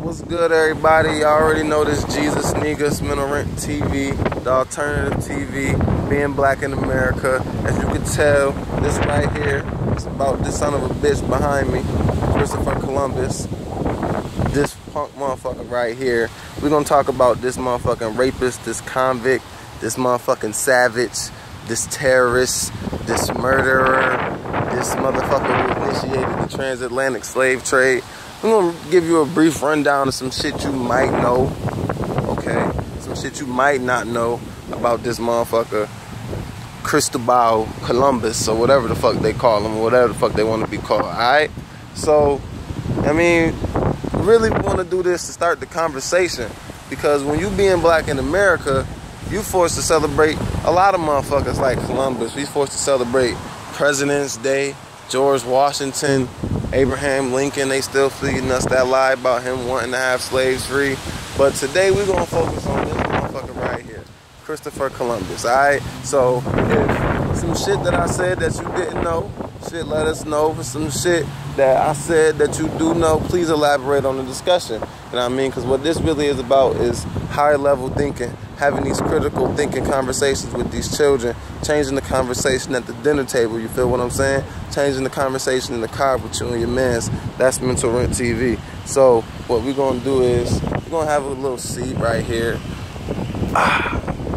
What's good, everybody? Y'all already know this Jesus Niggas Mental Rent TV, the alternative TV, being black in America. As you can tell, this right here is about this son of a bitch behind me, Christopher Columbus. This punk motherfucker right here. We're gonna talk about this motherfucking rapist, this convict, this motherfucking savage, this terrorist, this murderer, this motherfucker who initiated the transatlantic slave trade. I'm gonna give you a brief rundown of some shit you might know, okay? Some shit you might not know about this motherfucker, Cristobal Columbus, or whatever the fuck they call him, or whatever the fuck they want to be called, alright? So, I mean, really want to do this to start the conversation, because when you being black in America, you forced to celebrate a lot of motherfuckers like Columbus. We forced to celebrate President's Day, George Washington, Abraham Lincoln. They still feeding us that lie about him wanting to have slaves free. But today we're gonna focus on this motherfucker right here, Christopher Columbus. Alright, so if some shit that I said that you didn't know, shit, let us know. For some shit that I said that you do know, please elaborate on the discussion. You know what I mean? Because what this really is about is higher level thinking, having these critical thinking conversations with these children, changing the conversation at the dinner table, you feel what I'm saying? Changing the conversation in the car with you and your mans. That's Mental Rent TV. So what we're gonna do is we're gonna have a little seat right here.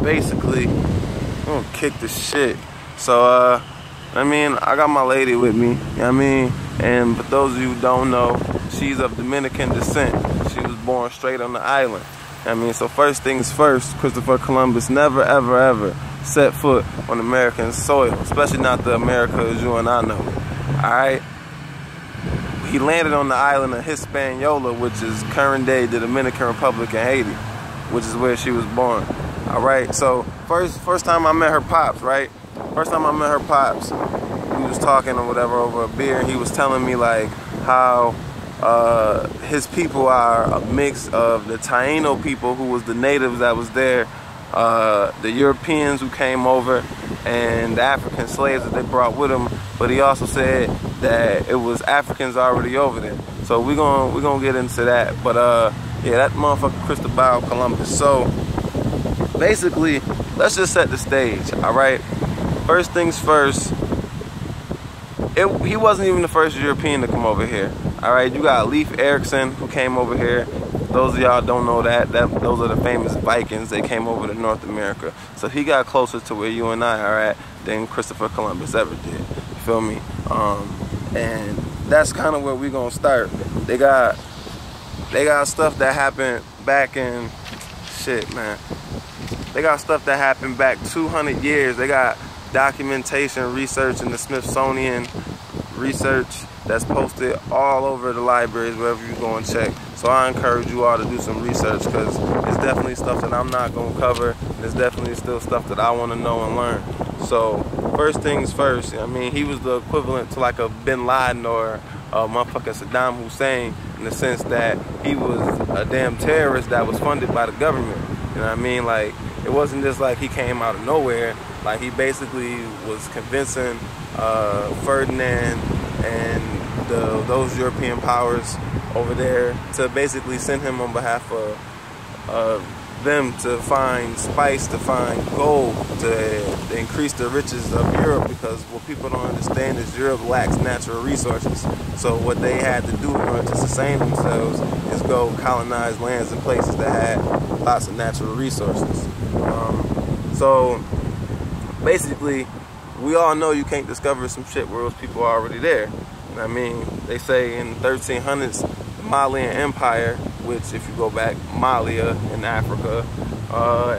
Basically, I'm gonna kick the shit. So I mean, I got my lady with me, you know what I mean? And for those of you who don't know, she's of Dominican descent. She was born straight on the island. I mean, so first things first, Christopher Columbus never, ever, ever set foot on American soil, especially not the America as you and I know it, alright? He landed on the island of Hispaniola, which is current day the Dominican Republic and Haiti, which is where she was born, alright? So first time I met her pops, right? First time I met her pops, we was talking or whatever over a beer, and he was telling me like how his people are a mix of the Taino people, who was the natives that was there, the Europeans who came over, and the African slaves that they brought with them. But he also said that it was Africans already over there. So we're gonna get into that. But yeah, that motherfucker Cristobal Columbus. So basically, let's just set the stage, all right? First things first, he wasn't even the first European to come over here. All right, you got Leif Erikson who came over here. Those of y'all don't know that those are the famous Vikings. They came over to North America. So he got closer to where you and I are at than Christopher Columbus ever did. You feel me? And that's kind of where we're gonna start. They got stuff that happened back in shit, man. They got stuff that happened back 200 years. They got documentation, research in the Smithsonian research that's posted all over the libraries, wherever you go and check. So I encourage you all to do some research, because it's definitely stuff that I'm not going to cover. There's definitely still stuff that I want to know and learn. So first things first, I mean, he was the equivalent to like a Bin Laden or a motherfucking Saddam Hussein, in the sense that he was a damn terrorist that was funded by the government. You know what I mean? Like, it wasn't just like he came out of nowhere. Like, he basically was convincing Ferdinand and those European powers over there to basically send him on behalf of them to find spice, to find gold, to increase the riches of Europe, because what people don't understand is Europe lacks natural resources. So what they had to do in order to sustain themselves is go colonize lands and places that had lots of natural resources. So basically, we all know you can't discover some shit where those people are already there. I mean, they say in 1300s, the Malian Empire, which if you go back, Malia in Africa,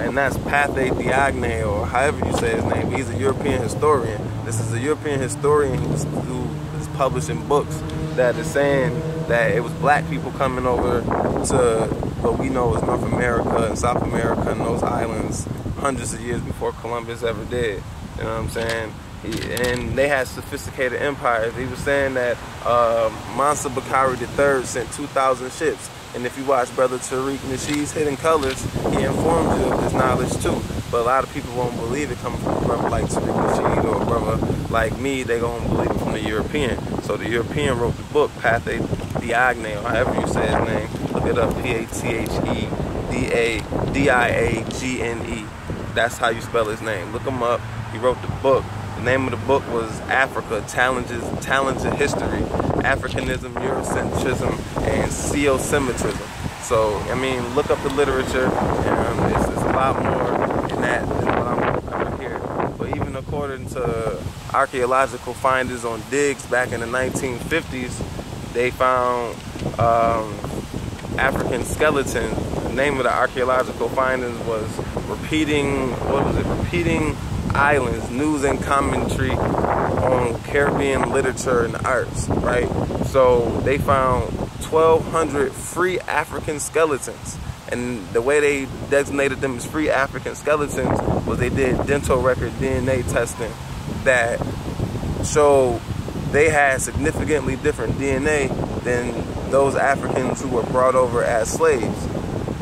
and that's Pathe Diagne, or however you say his name. He's a European historian. This is a European historian who is publishing books that is saying that it was black people coming over to what we know as North America and South America and those islands hundreds of years before Columbus ever did. You know what I'm saying? And they had sophisticated empires. He was saying that Mansa Bakari III sent 2,000 ships. And if you watch Brother Tariq Nasheed's Hidden Colors, he informed you of this knowledge too. But a lot of people won't believe it coming from a brother like Tariq Nasheed or a brother like me. They gonna believe it from the European. So the European wrote the book, Pathe Diagne, or however you say his name. Look it up, Pathediagne. That's how you spell his name. Look him up. He wrote the book. The name of the book was Africa, Challenges History, Africanism, Eurocentrism, and Geosemitism. So, I mean, look up the literature. It's a lot more in that than what I'm cover here. But even according to archaeological findings on digs back in the 1950s, they found African skeletons. The name of the archaeological findings was Repeating Islands, News and Commentary on Caribbean Literature and Arts, right? So they found 1,200 free African skeletons. And the way they designated them as free African skeletons was they did dental record DNA testing that showed they had significantly different DNA than those Africans who were brought over as slaves.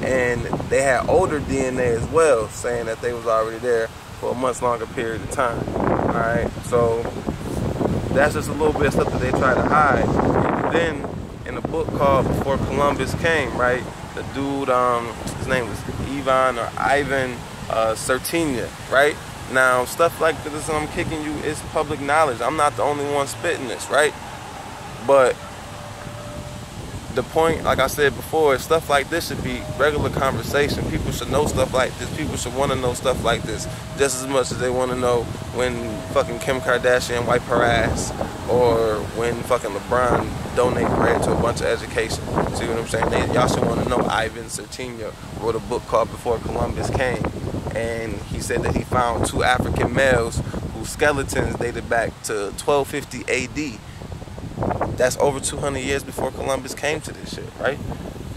And they had older DNA as well, saying that they was already there for a much longer period of time. Alright, so that's just a little bit of stuff that they try to hide. And then in a book called Before Columbus Came, right, the dude, his name was Ivan Sertinia, right? Now, stuff like this I'm kicking you is public knowledge. I'm not the only one spitting this, right? But the point, like I said before, is stuff like this should be regular conversation. People should know stuff like this. People should want to know stuff like this just as much as they want to know when fucking Kim Kardashian wipe her ass or when fucking LeBron donate bread to a bunch of education. See what I'm saying? Y'all should want to know Ivan Sertinia wrote a book called Before Columbus Came, and he said that he found 2 African males whose skeletons dated back to 1250 AD. That's over 200 years before Columbus came to this shit, right?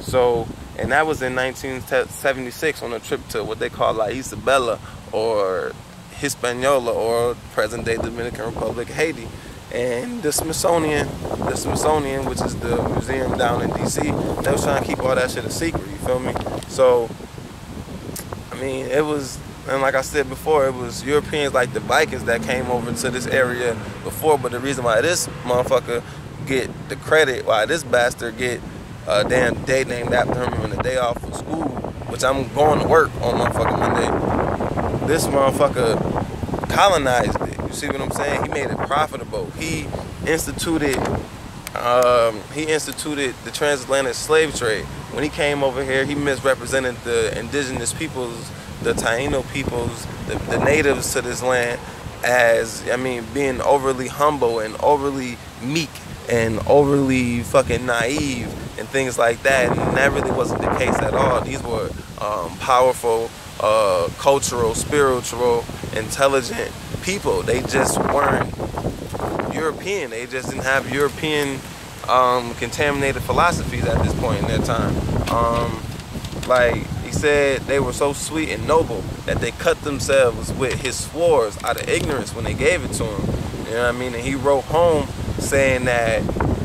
So, and that was in 1976 on a trip to what they call La Isabela or Hispaniola or present-day Dominican Republic, Haiti. And the Smithsonian, which is the museum down in DC, they was trying to keep all that shit a secret, you feel me? So, I mean, it was, and like I said before, it was Europeans like the Vikings that came over to this area before, but the reason why this motherfucker get the credit, why this bastard get a damn day named after him and a day off for school, which I'm going to work on motherfucking Monday. This motherfucker colonized it. You see what I'm saying? He made it profitable. He instituted the transatlantic slave trade. When he came over here, he misrepresented the indigenous peoples, the Taino peoples, the natives to this land as, I mean, being overly humble and overly meek and overly fucking naive and things like that, and that really wasn't the case at all. These were powerful, cultural, spiritual, intelligent people. They just weren't European. They just didn't have European contaminated philosophies at this point in their time. Like he said, they were so sweet and noble that they cut themselves with his swords out of ignorance when they gave it to him. You know what I mean? And he wrote home saying that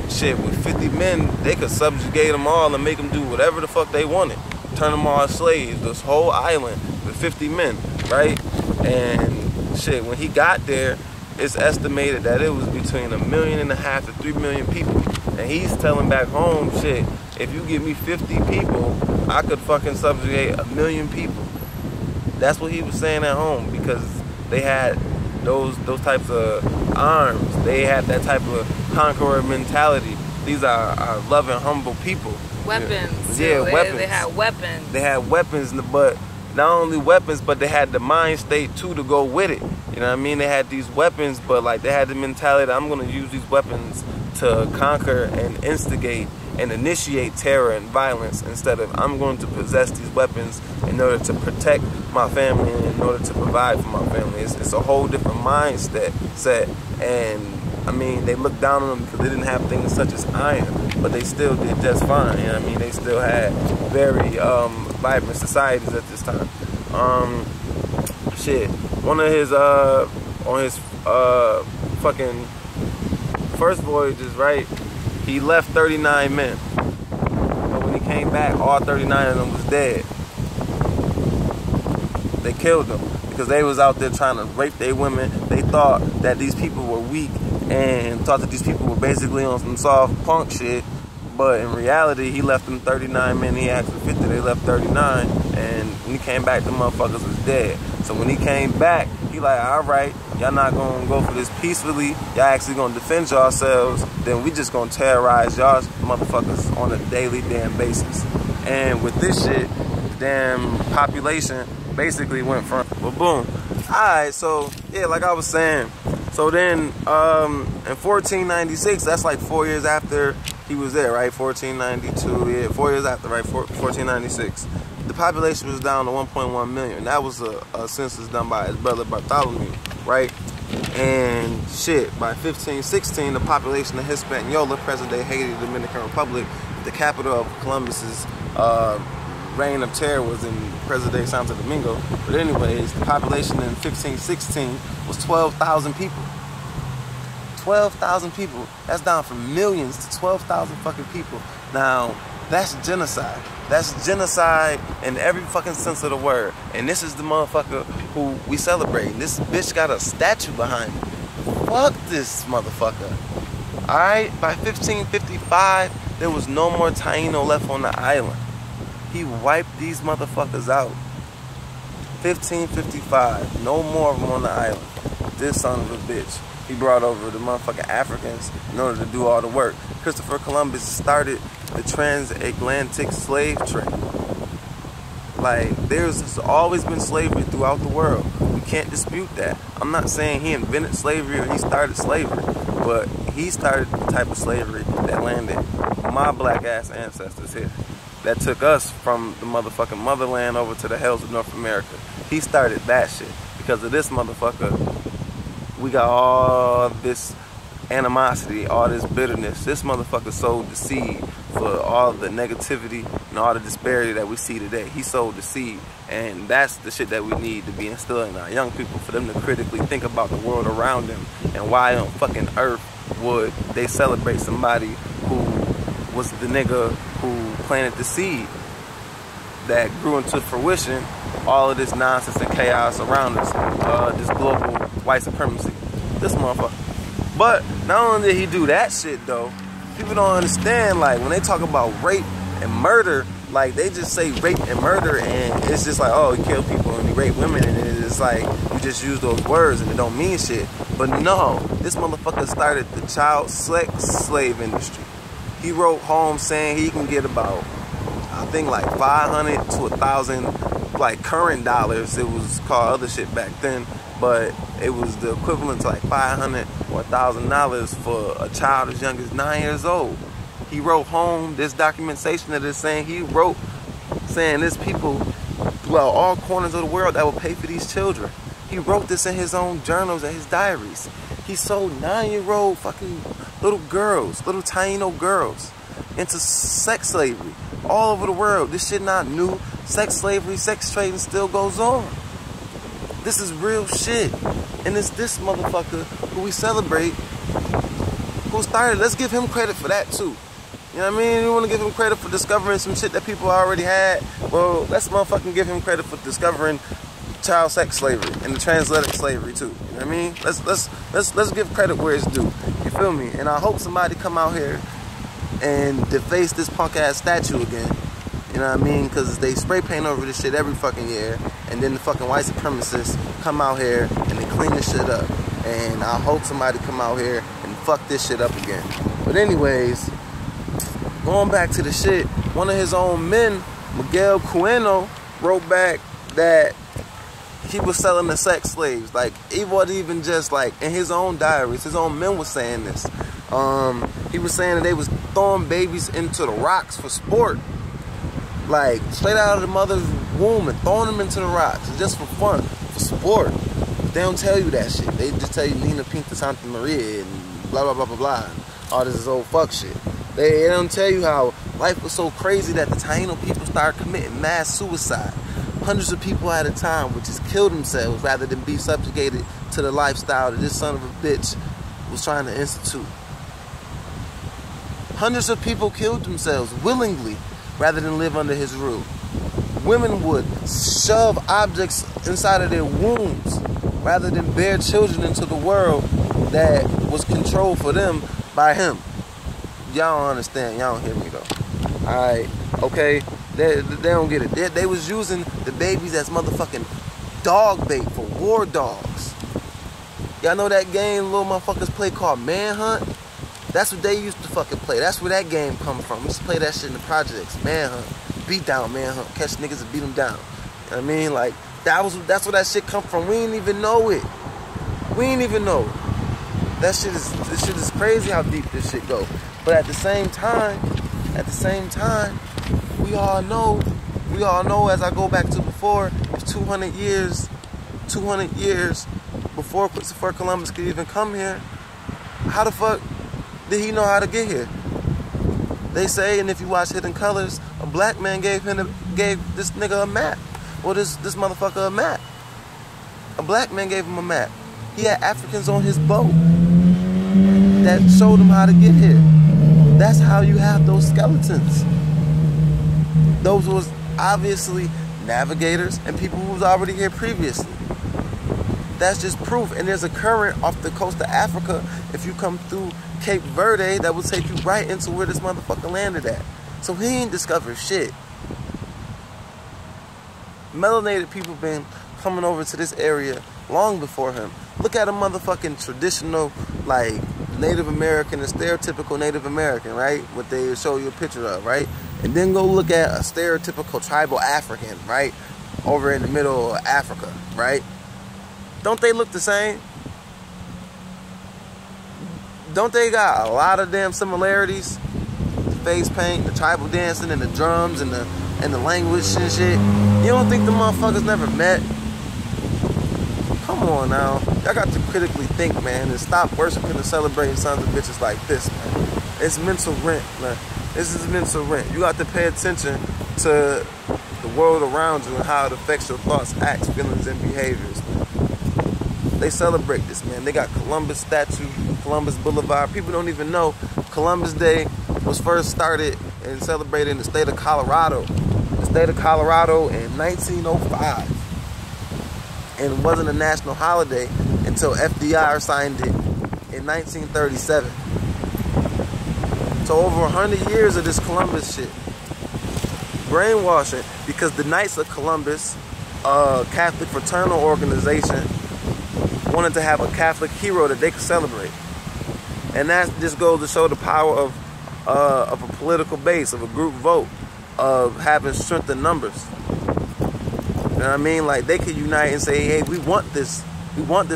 shit, with 50 men, they could subjugate them all and make them do whatever the fuck they wanted. Turn them all slaves, this whole island with 50 men, right? And shit, when he got there, it's estimated that it was between 1.5 million to 3 million people. And he's telling back home, shit, if you give me 50 people, I could fucking subjugate 1 million people. That's what he was saying at home, because they had those types of arms. They had that type of conqueror mentality. These are loving, humble people. Weapons. Yeah, weapons. They had weapons. They had weapons, but not only weapons, but they had the mind state too to go with it. You know what I mean? They had these weapons, but like they had the mentality that I'm going to use these weapons to conquer and instigate and initiate terror and violence, instead of I'm going to possess these weapons in order to protect my family and in order to provide for my family. It's a whole different mindset. And I mean, they looked down on them because they didn't have things such as iron, but they still did just fine. You know what I mean? They still had very vibrant societies at this time. Shit, one of his on his fucking first voyages, right? He left 39 men, but when he came back, all 39 of them was dead. They killed them because they was out there trying to rape their women. They thought that these people were weak and thought that these people were basically on some soft punk shit, But in reality, he left them 39 men. He asked for 50. They left 39. And when he came back, the motherfuckers was dead. So when he came back, he like, all right, y'all not gonna go for this peacefully. Y'all actually gonna defend yourselves. Then we just gonna terrorize y'all motherfuckers on a daily damn basis. And with this shit, the damn population basically went from boom. Alright, so yeah, like I was saying. So then in 1496, that's like 4 years after he was there, right? 1492, yeah, 4 years after, right? 1496. The population was down to 1.1 million. That was a census done by his brother Bartholomew, right? And shit, by 1516, the population of Hispaniola, present-day Haiti, Dominican Republic, the capital of Columbus's reign of terror was in present-day Santo Domingo. But anyways, the population in 1516 was 12,000 people. 12,000 people. That's down from millions to 12,000 fucking people. Now, that's genocide. That's genocide in every fucking sense of the word. And this is the motherfucker who we celebrate. This bitch got a statue behind him. Fuck this motherfucker. Alright? By 1555, there was no more Taino left on the island. He wiped these motherfuckers out. 1555, no more of them on the island. This son of a bitch. He brought over the motherfucking Africans in order to do all the work. Christopher Columbus started the transatlantic slave trade. Like, there's always been slavery throughout the world. We can't dispute that. I'm not saying he invented slavery or he started slavery, but he started the type of slavery that landed my black ass ancestors here. That took us from the motherfucking motherland over to the hells of North America. He started that shit. Because of this motherfucker, we got all this animosity, all this bitterness. This motherfucker sowed the seed for all the negativity and all the disparity that we see today. He sowed the seed, and that's the shit that we need to be instilled in our young people, for them to critically think about the world around them and why on fucking earth would they celebrate somebody who was the nigga who planted the seed that grew into fruition all of this nonsense and chaos around us, this global white supremacy. This motherfucker. But not only did he do that shit though, people don't understand, like, when they talk about rape and murder, like, they just say rape and murder and it's just like, oh, he killed people and he raped women, and it's like, you just use those words and it don't mean shit. But no, this motherfucker started the child sex slave industry. He wrote home saying he can get about, I think, like 500 to 1,000 like current dollars. It was called other shit back then, but it was the equivalent to like $500 or $1,000 for a child as young as 9 years old. He wrote home this documentation that is saying he wrote, saying there's people throughout all corners of the world that will pay for these children. He wrote this in his own journals and his diaries. He sold 9-year-old fucking little girls, little Taino girls, into sex slavery all over the world. This shit not new. Sex slavery, sex trading still goes on. This is real shit. And it's this motherfucker who we celebrate who started. Let's give him credit for that too. You know what I mean? You want to give him credit for discovering some shit that people already had? Well, let's motherfucking give him credit for discovering child sex slavery and the transatlantic slavery too. You know what I mean? Let's give credit where it's due. You feel me? And I hope somebody come out here and deface this punk ass statue again. You know what I mean? Because they spray paint over this shit every fucking year, and then the fucking white supremacists come out here and they clean this shit up. And I hope somebody come out here and fuck this shit up again. But anyways, going back to the shit, one of his own men, Miguel Bueno, wrote back that he was selling the sex slaves. Like, he wasn't even just like in his own diaries. His own men was saying this. He was saying that they was throwing babies into the rocks for sport. Like, straight out of the mother's womb and throwing them into the rocks just for fun, for sport. But they don't tell you that shit. They just tell you Nina Pinta Santa Maria and blah, blah, blah, blah, blah. And all this is old fuck shit. They don't tell you how life was so crazy that the Taino people started committing mass suicide. Hundreds of people at a time would just kill themselves rather than be subjugated to the lifestyle that this son of a bitch was trying to institute. Hundreds of people killed themselves willingly rather than live under his rule. Women would shove objects inside of their wombs rather than bear children into the world that was controlled for them by him. y'all don't understand. Y'all don't hear me though. Alright, okay? They don't get it. They was using the babies as motherfucking dog bait for war dogs. Y'all know that game little motherfuckers play called Manhunt? That's what they used to fucking play. That's where that game come from. We used to play that shit in the projects. Manhunt. Beat down Manhunt. Catch niggas and beat them down. You know what I mean? Like, that's where that shit come from. We ain't even know it. We ain't even know it. This shit is crazy how deep this shit go. But at the same time, we all know as I go back to before, it's 200 years before Christopher Columbus could even come here. How the fuck did he know how to get here? They say, and if you watch Hidden Colors, a black man gave this nigga a map. Well, this motherfucker a map. A black man gave him a map. He had Africans on his boat that showed him how to get here. That's how you have those skeletons. Those was obviously navigators and people who was already here previously. That's just proof. And there's a current off the coast of Africa, if you come through Cape Verde, that will take you right into where this motherfucker landed at. So he ain't discovered shit. Melanated people been coming over to this area long before him. Look at a motherfucking traditional, like, Native American, a stereotypical Native American, right? What they show you a picture of, right? And then go look at a stereotypical tribal African, right? Over in the middle of Africa, right? Don't they look the same? Don't they got a lot of damn similarities? The face paint, the tribal dancing, and the drums, and the language and shit. You don't think the motherfuckers never met? Come on now. Y'all got to critically think, man, and stop worshiping and celebrating sons of bitches like this, man. It's mental rent, man. This is mental rent. You got to pay attention to the world around you and how it affects your thoughts, acts, feelings, and behaviors, man. They celebrate this, man. They got Columbus statue, Columbus Boulevard. People don't even know Columbus Day was first started and celebrated in the state of Colorado. The state of Colorado in 1905. And it wasn't a national holiday until FDR signed it in 1937. So over 100 years of this Columbus shit. Brainwashing, because the Knights of Columbus, a Catholic fraternal organization, wanted to have a Catholic hero that they could celebrate. And that just goes to show the power of a political base, of a group vote, of having strength in numbers. You know what I mean? Like, they could unite and say, hey, we want this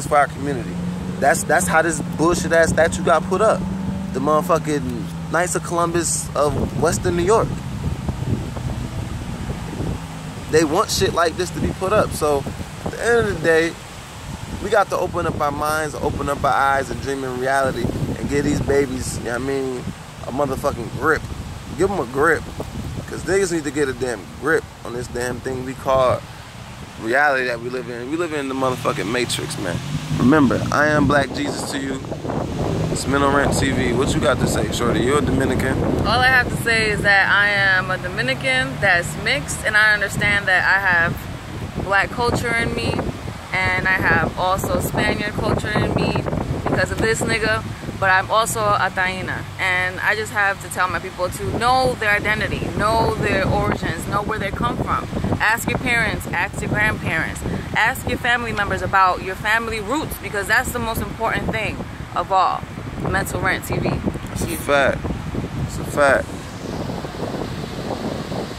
for our community. That's how this bullshit ass statue got put up. The motherfucking Knights of Columbus of Western New York. They want shit like this to be put up. So at the end of the day, we got to open up our minds, open up our eyes, and dream in reality, and give these babies, you know what I mean, a motherfucking grip. Give them a grip. Because niggas need to get a damn grip on this damn thing we call reality that we live in. We live in the motherfucking Matrix, man. Remember, I am Black Jesus to you. It's Mental Rent TV. What you got to say, Shorty? You're a Dominican. All I have to say is that I am a Dominican that's mixed, and I understand that I have black culture in me, and I have also Spaniard culture in me because of this nigga, but I'm also a Taína, and I just have to tell my people to know their identity, know their origins, know where they come from. Ask your parents, ask your grandparents, ask your family members about your family roots, because that's the most important thing of all. Mental Rent TV. It's a fact. It's a fact.